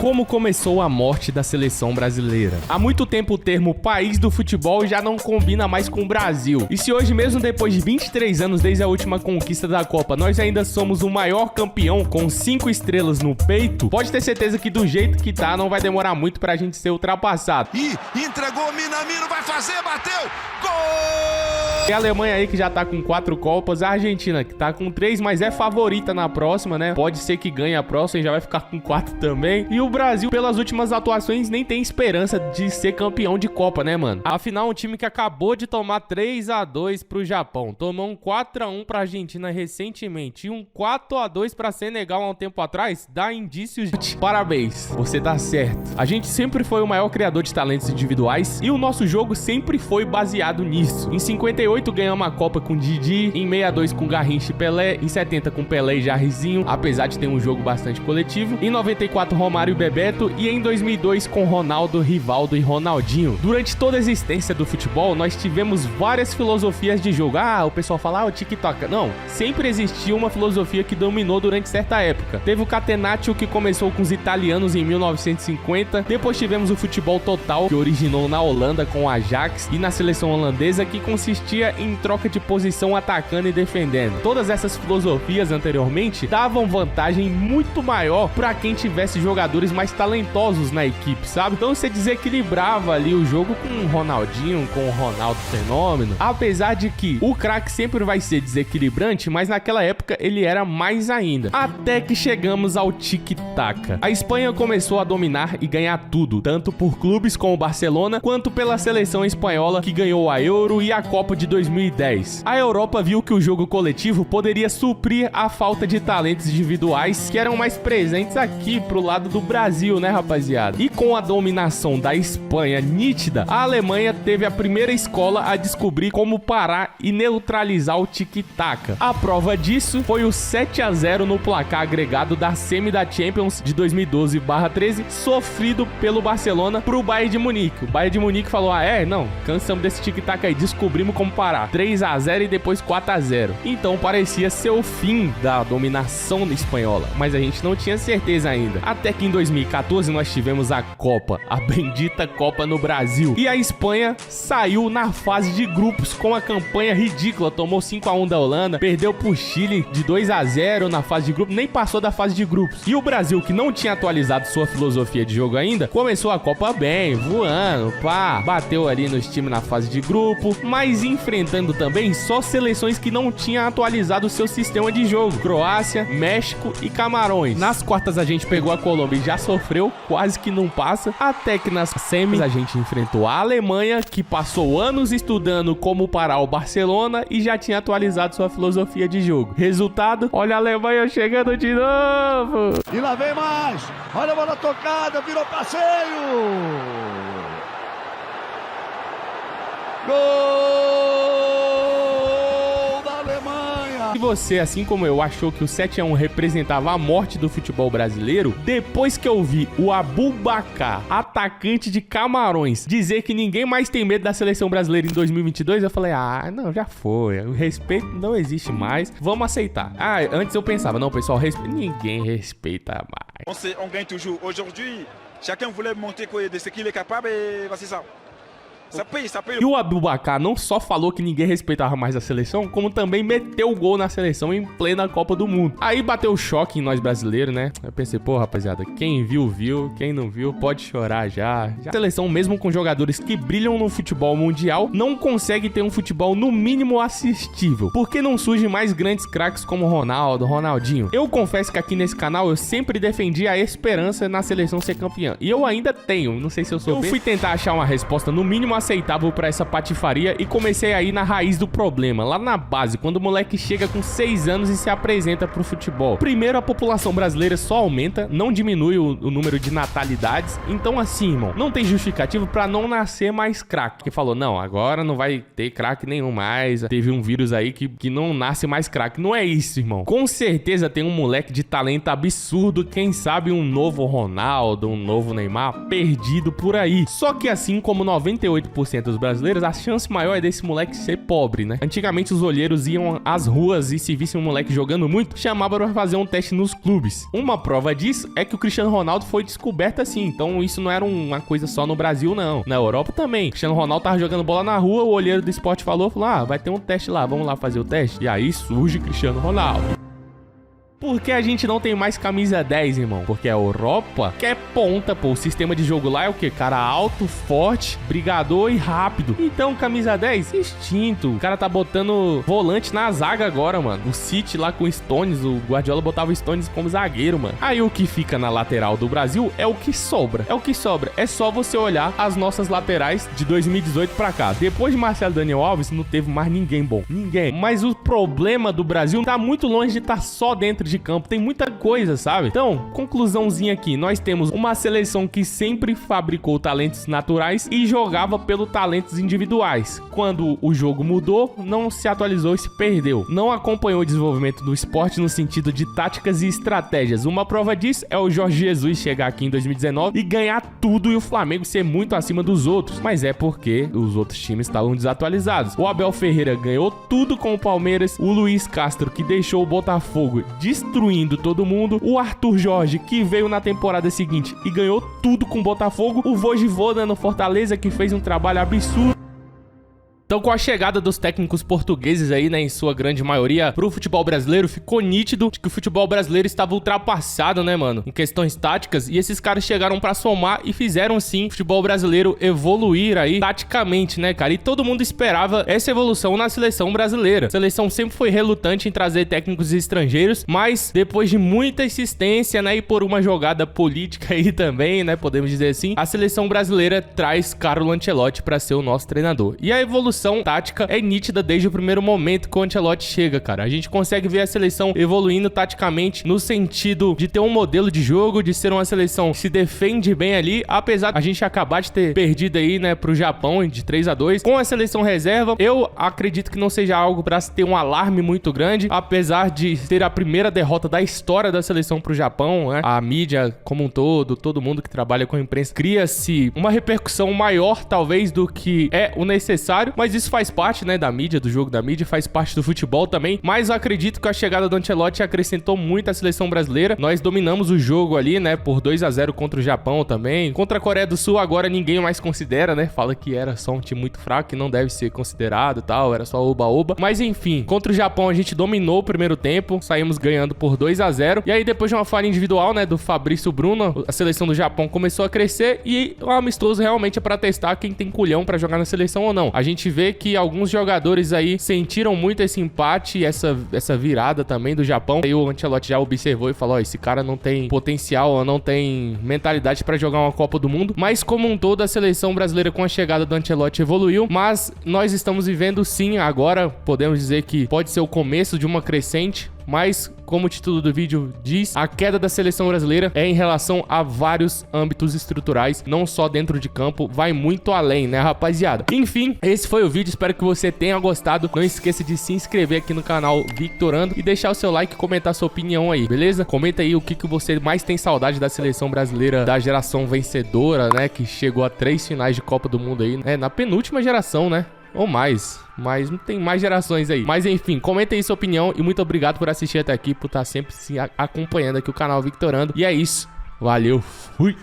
Como começou a morte da seleção brasileira? Há muito tempo o termo país do futebol já não combina mais com o Brasil. E se hoje, mesmo depois de 23 anos desde a última conquista da Copa, nós ainda somos o maior campeão com 5 estrelas no peito, pode ter certeza que do jeito que tá, não vai demorar muito pra gente ser ultrapassado. E entregou, Minamino vai fazer, bateu, gol! Tem a Alemanha aí que já tá com 4 Copas, a Argentina que tá com 3, mas é favorita na próxima, né? Pode ser que ganhe a próxima e já vai ficar com 4 também. E o Brasil, pelas últimas atuações, nem tem esperança de ser campeão de Copa, né, mano? Afinal, um time que acabou de tomar 3-2 pro Japão, tomou um 4-1 pra Argentina recentemente e um 4-2 pra Senegal há um tempo atrás, dá indícios de... Parabéns, você tá certo. A gente sempre foi o maior criador de talentos individuais e o nosso jogo sempre foi baseado nisso. Em 58 ganhamos a Copa com Didi, em 62 com Garrincha e Pelé, em 70 com Pelé e Jairzinho, apesar de ter um jogo bastante coletivo, em 94 Romário e Bebeto e em 2002 com Ronaldo, Rivaldo e Ronaldinho. Durante toda a existência do futebol, nós tivemos várias filosofias de jogo. O pessoal fala, o tic-tac. Não, sempre existiu uma filosofia que dominou durante certa época. Teve o Catenaccio, que começou com os italianos em 1950, depois tivemos o futebol total, que originou na Holanda com o Ajax, e na seleção holandesa, que consistia em troca de posição atacando e defendendo. Todas essas filosofias anteriormente davam vantagem muito maior para quem tivesse jogadores mais talentosos na equipe, sabe? Então você desequilibrava ali o jogo com o Ronaldinho, com o Ronaldo Fenômeno, apesar de que o craque sempre vai ser desequilibrante, mas naquela época ele era mais ainda. Até que chegamos ao tic-tac. A Espanha começou a dominar e ganhar tudo, tanto por clubes como o Barcelona, quanto pela seleção espanhola, que ganhou a Euro e a Copa de 2010. A Europa viu que o jogo coletivo poderia suprir a falta de talentos individuais que eram mais presentes aqui pro lado do Brasil, né, rapaziada? E com a dominação da Espanha nítida, a Alemanha teve a primeira escola a descobrir como parar e neutralizar o tic-tac. A prova disso foi o 7-0 no placar agregado da semi da Champions de 2012/13, sofrido pelo Barcelona pro Bayern de Munique. O Bayern de Munique falou, não, cansamos desse tic-tac aí, descobrimos como parar. 3-0 e depois 4-0. Então parecia ser o fim da dominação espanhola, mas a gente não tinha certeza ainda. Até que em 2014 nós tivemos a Copa, a bendita Copa no Brasil. E a Espanha saiu na fase de grupos com a campanha ridícula, tomou 5-1 da Holanda, perdeu pro Chile de 2-0 na fase de grupos, nem passou da fase de grupos. E o Brasil, que não tinha atualizado sua filosofia de jogo ainda, começou a Copa bem, voando, bateu ali nos times na fase de grupo, mas enfrentando também só seleções que não tinham atualizado o seu sistema de jogo: Croácia, México e Camarões. Nas quartas a gente pegou a Colômbia e já sofreu, quase que não passa, até que nas semis a gente enfrentou a Alemanha, que passou anos estudando como parar o Barcelona e já tinha atualizado sua filosofia de jogo. Resultado, olha a Alemanha chegando de novo. E lá vem mais, olha a bola tocada, virou passeio. Gol da Alemanha! Se você, assim como eu, achou que o 7-1 representava a morte do futebol brasileiro, depois que eu vi o Aboubakar, atacante de Camarões, dizer que ninguém mais tem medo da seleção brasileira em 2022, eu falei, não, já foi. O respeito não existe mais. Vamos aceitar. Antes eu pensava, não, pessoal, ninguém respeita mais. On gagne toujours. Aujourd'hui, chacun voulait montrer de ce qu'il est capable et c'est ça. E o Aboubakar não só falou que ninguém respeitava mais a seleção, como também meteu o gol na seleção em plena Copa do Mundo. Aí bateu o choque em nós brasileiros, né? Eu pensei, rapaziada, quem viu, viu. Quem não viu, pode chorar já. A seleção, mesmo com jogadores que brilham no futebol mundial, não consegue ter um futebol no mínimo assistível. Porque não surgem mais grandes craques como Ronaldo, Ronaldinho. Eu confesso que aqui nesse canal eu sempre defendi a esperança na seleção ser campeã. E eu ainda tenho, não sei se eu sou bem. Eu fui tentar achar uma resposta no mínimo aceitável pra essa patifaria e comecei a ir na raiz do problema, lá na base, quando o moleque chega com 6 anos e se apresenta pro futebol. Primeiro, a população brasileira só aumenta, não diminui o número de natalidades. Então assim, irmão, não tem justificativo pra não nascer mais craque. Que falou, não, agora não vai ter craque nenhum mais, teve um vírus aí que não nasce mais craque. Não é isso, irmão. Com certeza tem um moleque de talento absurdo, quem sabe um novo Ronaldo, um novo Neymar perdido por aí. Só que assim como 98% 90% dos brasileiros, a chance maior é desse moleque ser pobre, né? Antigamente os olheiros iam às ruas e se vissem um moleque jogando muito, chamavam pra fazer um teste nos clubes. Uma prova disso é que o Cristiano Ronaldo foi descoberto assim, então isso não era uma coisa só no Brasil, não. Na Europa também. O Cristiano Ronaldo tava jogando bola na rua, o olheiro do esporte falou, vai ter um teste lá, vamos lá fazer o teste. E aí surge Cristiano Ronaldo. Por que a gente não tem mais camisa 10, irmão? Porque a Europa quer ponta, pô. O sistema de jogo lá é o quê? Cara alto, forte, brigador e rápido. Então, camisa 10, extinto. O cara tá botando volante na zaga agora, mano. O City lá com Stones, o Guardiola botava o Stones como zagueiro, mano. Aí o que fica na lateral do Brasil é o que sobra. É o que sobra. É só você olhar as nossas laterais de 2018 pra cá. Depois de Marcelo Daniel Alves, não teve mais ninguém bom. Ninguém. Mas o problema do Brasil tá muito longe de estar só dentro de campo, tem muita coisa, sabe? Então, conclusãozinha aqui, nós temos uma seleção que sempre fabricou talentos naturais e jogava pelo talentos individuais. Quando o jogo mudou, não se atualizou e se perdeu. Não acompanhou o desenvolvimento do esporte no sentido de táticas e estratégias. Uma prova disso é o Jorge Jesus chegar aqui em 2019 e ganhar tudo e o Flamengo ser muito acima dos outros. Mas é porque os outros times estavam desatualizados. O Abel Ferreira ganhou tudo com o Palmeiras, o Luiz Castro que deixou o Botafogo destruindo todo mundo, o Arthur Jorge que veio na temporada seguinte e ganhou tudo com o Botafogo, o Vojvoda no Fortaleza que fez um trabalho absurdo. Então, com a chegada dos técnicos portugueses aí, né, em sua grande maioria, pro futebol brasileiro, ficou nítido de que o futebol brasileiro estava ultrapassado, né, mano, em questões táticas, e esses caras chegaram pra somar e fizeram, sim, o futebol brasileiro evoluir aí, taticamente, né, cara, e todo mundo esperava essa evolução na seleção brasileira. A seleção sempre foi relutante em trazer técnicos estrangeiros, mas depois de muita insistência, né, e por uma jogada política aí também, né, podemos dizer assim, a seleção brasileira traz Carlo Ancelotti pra ser o nosso treinador. E a evolução tática é nítida desde o primeiro momento que o Ancelotti chega, cara. A gente consegue ver a seleção evoluindo taticamente no sentido de ter um modelo de jogo, de ser uma seleção que se defende bem ali, apesar de a gente acabar de ter perdido aí, né, pro Japão de 3-2 com a seleção reserva. Eu acredito que não seja algo pra se ter um alarme muito grande, apesar de ter a primeira derrota da história da seleção pro Japão, né? A mídia como um todo mundo que trabalha com a imprensa, cria-se uma repercussão maior, talvez, do que é o necessário, mas isso faz parte, né, da mídia, do jogo da mídia, faz parte do futebol também. Mas eu acredito que a chegada do Ancelotti acrescentou muito à seleção brasileira. Nós dominamos o jogo ali, né, por 2-0 contra o Japão também. Contra a Coreia do Sul agora ninguém mais considera, né, fala que era só um time muito fraco, que não deve ser considerado e tal, era só oba-oba. Mas enfim, contra o Japão a gente dominou o primeiro tempo, saímos ganhando por 2-0. E aí depois de uma falha individual, né, do Fabrício Bruno, a seleção do Japão começou a crescer e o amistoso realmente é pra testar quem tem culhão pra jogar na seleção ou não. A gente vê que alguns jogadores aí sentiram muito esse empate e essa virada também do Japão. Aí o Ancelotti já observou e falou, ó, esse cara não tem potencial, não tem mentalidade pra jogar uma Copa do Mundo. Mas como um todo, a seleção brasileira com a chegada do Ancelotti evoluiu, mas nós estamos vivendo sim, agora podemos dizer que pode ser o começo de uma crescente, mas como o título do vídeo diz, a queda da seleção brasileira é em relação a vários âmbitos estruturais, não só dentro de campo, vai muito além, né, rapaziada? Enfim, esse foi o vídeo, espero que você tenha gostado. Não esqueça de se inscrever aqui no canal Victorando e deixar o seu like e comentar sua opinião aí, beleza? Comenta aí o que você mais tem saudade da seleção brasileira, da geração vencedora, né, que chegou a 3 finais de Copa do Mundo aí, na penúltima geração, né? Ou mais, mas não tem mais gerações aí. Mas enfim, comenta aí sua opinião e muito obrigado por assistir até aqui, por estar sempre se acompanhando aqui o canal Victorando. E é isso, valeu, fui!